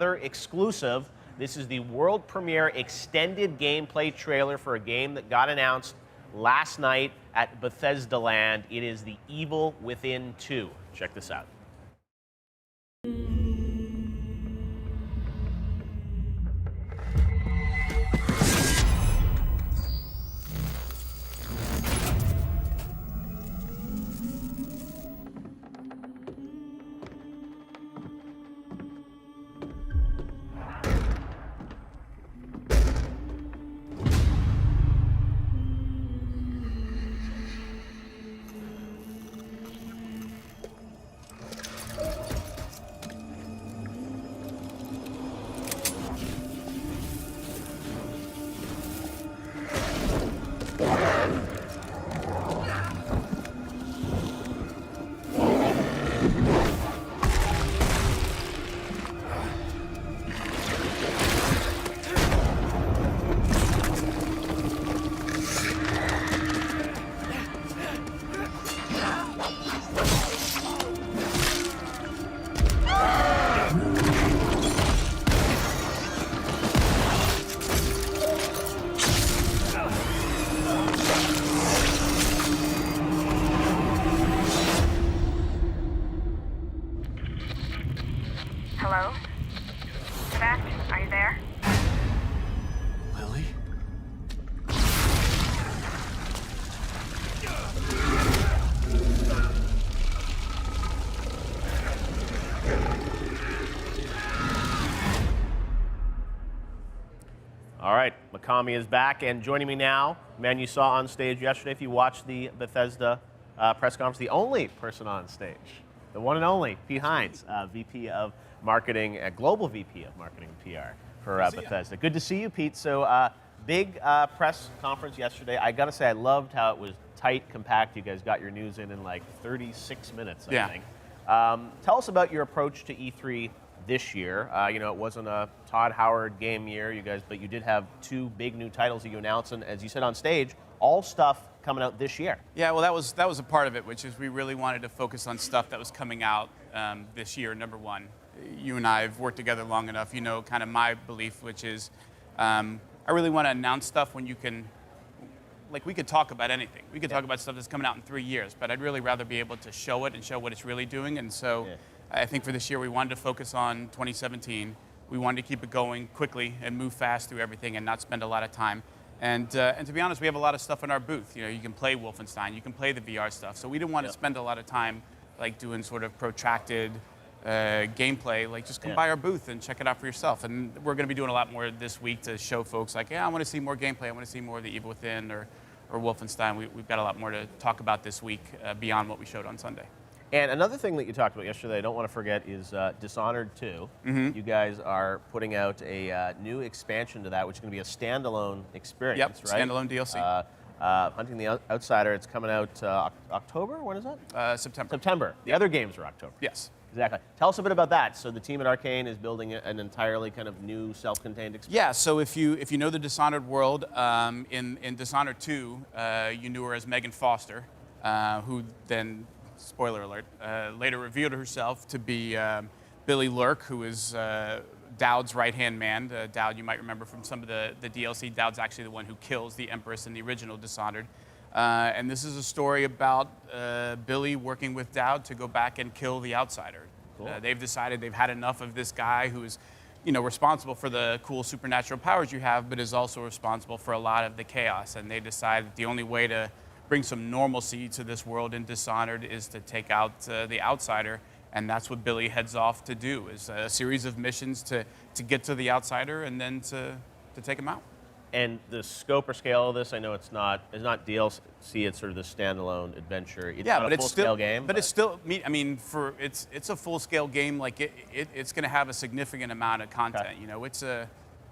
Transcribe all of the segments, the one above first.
Another exclusive. This is the world premiere extended gameplay trailer for a game that got announced last night at Bethesda Land. It is The Evil Within 2. Check this out. Hello? Sebastian, are you there? Lily? All right, Mikami is back, and joining me now, man you saw on stage yesterday, if you watched the Bethesda press conference, the only person on stage, the one and only, Pete Hines, VP of Marketing, Global VP of Marketing and PR for Bethesda. Good to see you, Pete. So big press conference yesterday. I got to say, I loved how it was tight, compact. You guys got your news in like 36 minutes, I think. Tell us about your approach to E3 this year. It wasn't a Todd Howard game year, you guys, but you did have two big new titles that you announced, and as you said on stage, all stuff coming out this year. Yeah, well, that was a part of it, which is we really wanted to focus on stuff that was coming out this year, number one. You and I have worked together long enough. You know kind of my belief, which is I really want to announce stuff when you can, like we could talk about anything. We could talk about stuff that's coming out in 3 years, but I'd really rather be able to show it and show what it's really doing. And so I think for this year, we wanted to focus on 2017. We wanted to keep it going quickly and move fast through everything and not spend a lot of time. And to be honest, we have a lot of stuff in our booth. You know, you can play Wolfenstein, you can play the VR stuff. So we didn't want to spend a lot of time like doing sort of protracted gameplay. Like just come by our booth and check it out for yourself. And we're going to be doing a lot more this week to show folks like, yeah, I want to see more gameplay. I want to see more of the Evil Within or Wolfenstein. We've got a lot more to talk about this week beyond what we showed on Sunday. And another thing that you talked about yesterday, I don't want to forget, is Dishonored 2. You guys are putting out a new expansion to that, which is going to be a standalone experience, right? Standalone DLC. Hunting the Outsider, it's coming out October? When is that? September. September. The other games are October. Yes. Exactly. Tell us a bit about that. So the team at Arcane is building an entirely kind of new self-contained experience. Yeah, so if you know the Dishonored world, in Dishonored 2, you knew her as Megan Foster, who then, spoiler alert, later revealed herself to be Billy Lurk, who is Dowd's right-hand man. Dowd, you might remember from some of the DLC. Dowd's actually the one who kills the Empress in the original Dishonored. And this is a story about Billy working with Dowd to go back and kill the Outsider. Cool. They've decided they've had enough of this guy who is, responsible for the cool supernatural powers you have, but is also responsible for a lot of the chaos. And they decide that the only way to bring some normalcy to this world in Dishonored is to take out the Outsider. And that's what Billy heads off to do, is a series of missions to get to the Outsider and then to take him out. And the scope or scale of this, I know it's not DLC, it's sort of the standalone adventure. It's not a full-scale game. But it's still, I mean, it's a full-scale game. Like it's going to have a significant amount of content. Okay. It's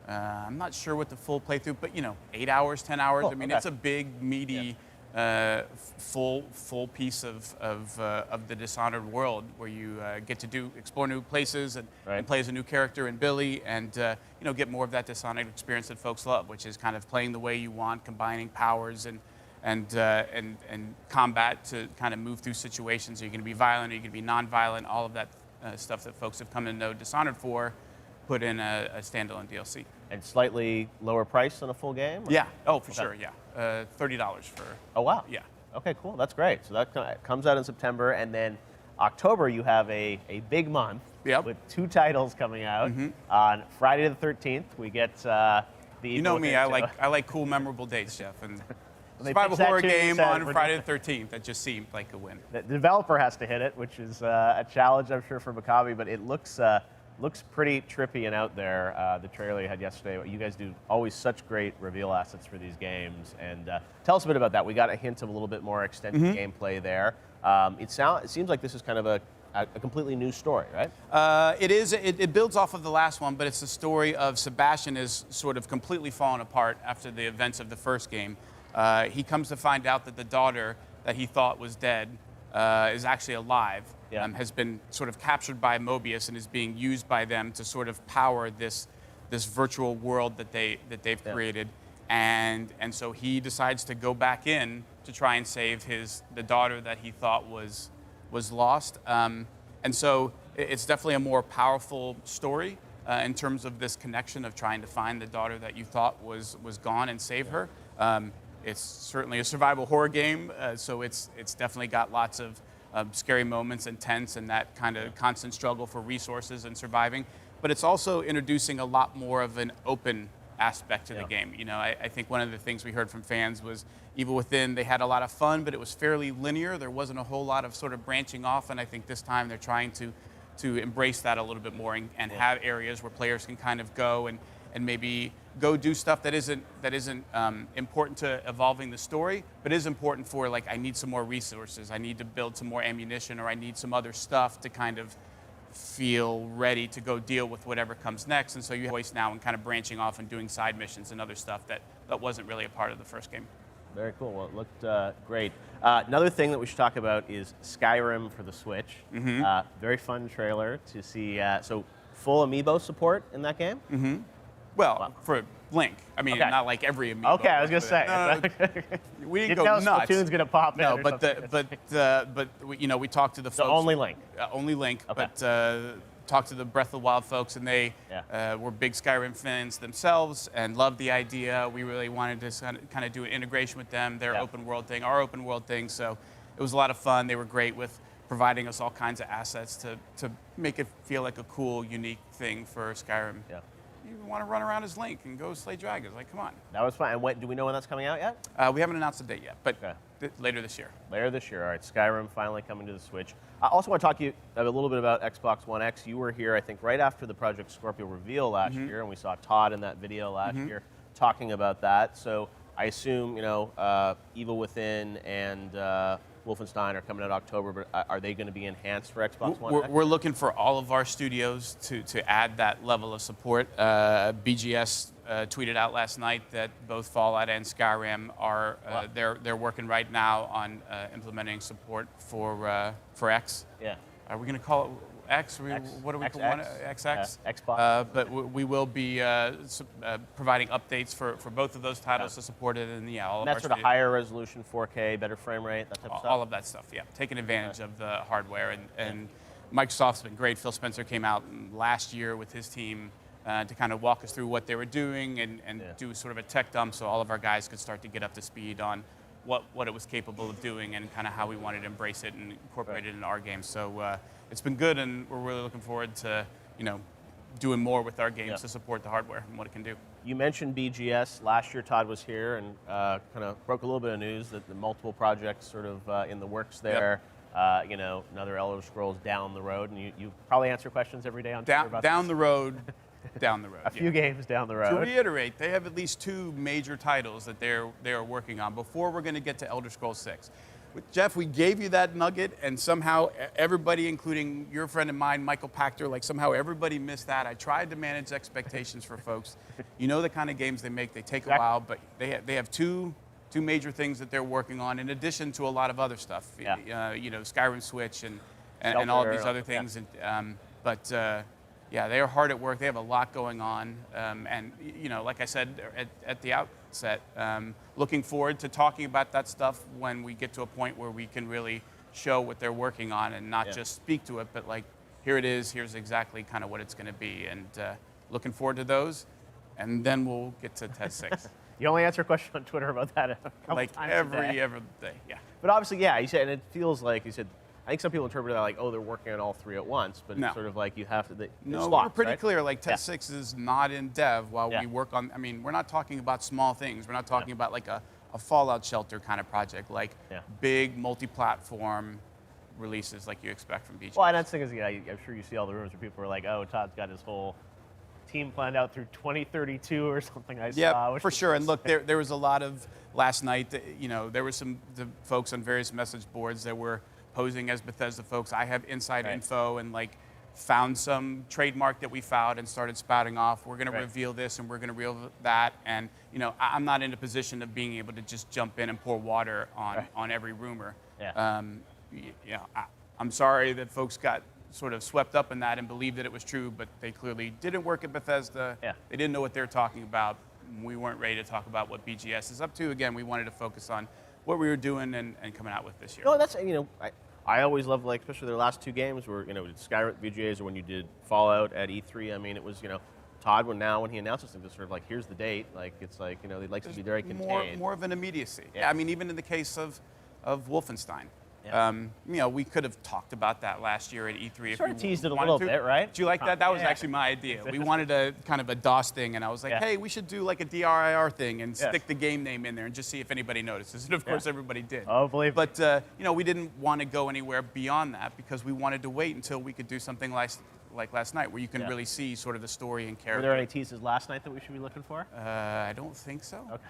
I'm not sure what the full playthrough, but 8 hours, 10 hours. Oh, I mean, okay. it's a big, meaty, full piece of the Dishonored world where you get to explore new places and play as a new character in Billy and get more of that Dishonored experience that folks love, which is kind of playing the way you want, combining powers and combat to kind of move through situations. Are you going to be violent? Are you going to be non-violent? All of that stuff that folks have come to know Dishonored for. put in a standalone DLC. And slightly lower price than a full game? Yeah. Oh, for sure. Yeah. $30 for. Oh, wow. Yeah. Okay, cool. That's great. So that comes out in September, and then October you have a big month Yep. with 2 titles coming out. On Friday the 13th, we get the. You know me. I like cool, memorable dates, Jeff. And survival horror game on Friday the 13th. That just seemed like a win. The developer has to hit it, which is a challenge, I'm sure, for Maccabi, but it looks pretty trippy and out there. The trailer you had yesterday. You guys do always such great reveal assets for these games, and tell us a bit about that. We got a hint of a little bit more extended gameplay there. It seems like this is kind of a completely new story, right? It is. It builds off of the last one, but it's the story of Sebastian is sort of completely fallen apart after the events of the first game. He comes to find out that the daughter that he thought was dead is actually alive. Yeah. Has been sort of captured by Mobius and is being used by them to sort of power this virtual world that they've created. And so he decides to go back in to try and save the daughter that he thought was lost. And so it's definitely a more powerful story in terms of this connection of trying to find the daughter that you thought was gone and save her. It's certainly a survival horror game, so it's definitely got lots of scary moments and tense and that kind of constant struggle for resources and surviving. But it's also introducing a lot more of an open aspect to the game. You know, I think one of the things we heard from fans was Evil Within, they had a lot of fun, but it was fairly linear. There wasn't a whole lot of sort of branching off, and I think this time they're trying to embrace that a little bit more and have areas where players can kind of go and maybe go do stuff that isn't important to evolving the story, but is important for, like, I need some more resources, I need to build some more ammunition, or I need some other stuff to kind of feel ready to go deal with whatever comes next. And so you have voice now and kind of branching off and doing side missions and other stuff that wasn't really a part of the first game. Very cool. Well, it looked great. Another thing that we should talk about is Skyrim for the Switch. Very fun trailer to see. So full amiibo support in that game? Well, for Link. I mean, not like every amiibo. Okay, I was gonna say. No, we didn't go know nuts. Splatoon's gonna pop in. No, or but something. you know, we talked to the folks. only Link. Only Link. Okay. But talked to the Breath of the Wild folks, and they were big Skyrim fans themselves and loved the idea. We really wanted to kind of do an integration with them, their open world thing, our open world thing. So it was a lot of fun. They were great with providing us all kinds of assets to make it feel like a cool, unique thing for Skyrim. Yeah. You want to run around as Link and go slay dragons. Like, come on. That was fun. And do we know when that's coming out yet? We haven't announced a date yet, but later this year. Later this year. All right, Skyrim finally coming to the Switch. I also want to talk to you a little bit about Xbox One X. You were here, I think, right after the Project Scorpio reveal last year, and we saw Todd in that video last year talking about that. So I assume, you know, Evil Within and Wolfenstein are coming out October, but are they going to be enhanced for Xbox One X? We're looking for all of our studios to add that level of support. BGS tweeted out last night that both Fallout and Skyrim are they're working right now on implementing support for X. Yeah. Are we going to call it X? What do we call it? XX? Xbox. But we will be providing updates for both of those titles to support it, and all And of that's our sort of higher resolution, 4K, better frame rate, that type of stuff? all of that stuff, yeah. Taking advantage of the hardware, and Microsoft's been great. Phil Spencer came out last year with his team to kind of walk us through what they were doing and do sort of a tech dump so all of our guys could start to get up to speed on what it was capable of doing and kind of how we wanted to embrace it and incorporate it into our games. So it's been good, and we're really looking forward to, you know, doing more with our games to support the hardware and what it can do. You mentioned BGS. Last year, Todd was here and kind of broke a little bit of news that the multiple projects sort of in the works there. You know, another Elder Scrolls down the road, and you probably answer questions every day on Twitter about down this. the road. Down the road. A few games down the road. To reiterate, they have at least 2 major titles that they are working on before we're going to get to Elder Scrolls 6. Jeff, we gave you that nugget, and somehow everybody, including your friend and mine, Michael Pachter, like somehow everybody missed that. I tried to manage expectations for folks. You know the kind of games they make. They take a while, but they have two major things that they're working on in addition to a lot of other stuff. Yeah. You know, Skyrim Switch and all of these other things. Yeah, they are hard at work. They have a lot going on. And, you know, like I said at the outset, looking forward to talking about that stuff when we get to a point where we can really show what they're working on and not just speak to it, but like, here it is, here's exactly kind of what it's going to be. And looking forward to those, and then we'll get to Test 6. You only answer a question on Twitter about that a couple Like times every a day. day, yeah. But obviously, yeah, you said, and it feels like you said. I think some people interpret that like, oh, they're working on all three at once, but No. it's sort of like you have to. There's No, slots, we're pretty right? clear. Like Test 6 is not in dev while Yeah. we work on. I mean, we're not talking about small things. We're not talking about like a Fallout Shelter kind of project, like big multi-platform releases like you expect from BGS. Well, and that's the thing is, yeah, I'm sure you see all the rumors where people are like, oh, Todd's got his whole team planned out through 2032 or something. I saw. Yeah, which for is sure. And look, insane. there was a lot of last night. There were the folks on various message boards that were posing as Bethesda folks. I have inside info and like found some trademark that we found and started spouting off. We're going to reveal this and we're going to reveal that. And I'm not in a position of being able to just jump in and pour water on every rumor. Yeah. I'm sorry that folks got sort of swept up in that and believed that it was true, but they clearly didn't work at Bethesda. Yeah. They didn't know what they were talking about. We weren't ready to talk about what BGS is up to. Again, we wanted to focus on what we were doing and coming out with this year. No, that's I always love like especially their last two games where Skyrim VGAs or when you did Fallout at E3. I mean, it was Todd when he announced this thing, just sort of like here's the date. Like it's like they'd like to be very contained. More of an immediacy. Yeah. I mean, even in the case of Wolfenstein. Yeah. We could have talked about that last year at E3 if Sort we of teased it a wanted little to. bit, right? Do you like that? That was Yeah. actually my idea. We wanted a kind of a DOS thing, and I was like, Yeah. hey, we should do like a DRIR thing and stick the game name in there and just see if anybody notices. And of course, everybody did. Oh, believe me. But we didn't want to go anywhere beyond that because we wanted to wait until we could do something like last night, where you can really see sort of the story and Were character. there any teases last night that we should be looking for? I don't think so. Okay.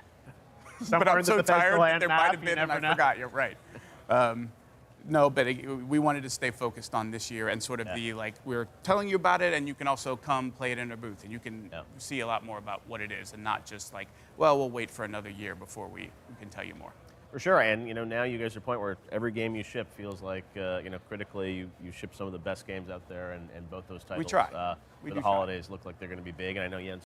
But Somewhere I'm in the so Bethesda tired that land there map, might have you been, and never I know. forgot. You're right. No, but we wanted to stay focused on this year and sort of be like, we're telling you about it, and you can also come play it in our booth, and you can see a lot more about what it is, and not just like, well, we'll wait for another year before we can tell you more. For sure, and now you guys are at a point where every game you ship feels like critically you ship some of the best games out there, and both those titles try. for We the do try. holidays look like they're going to be big, and I know Jens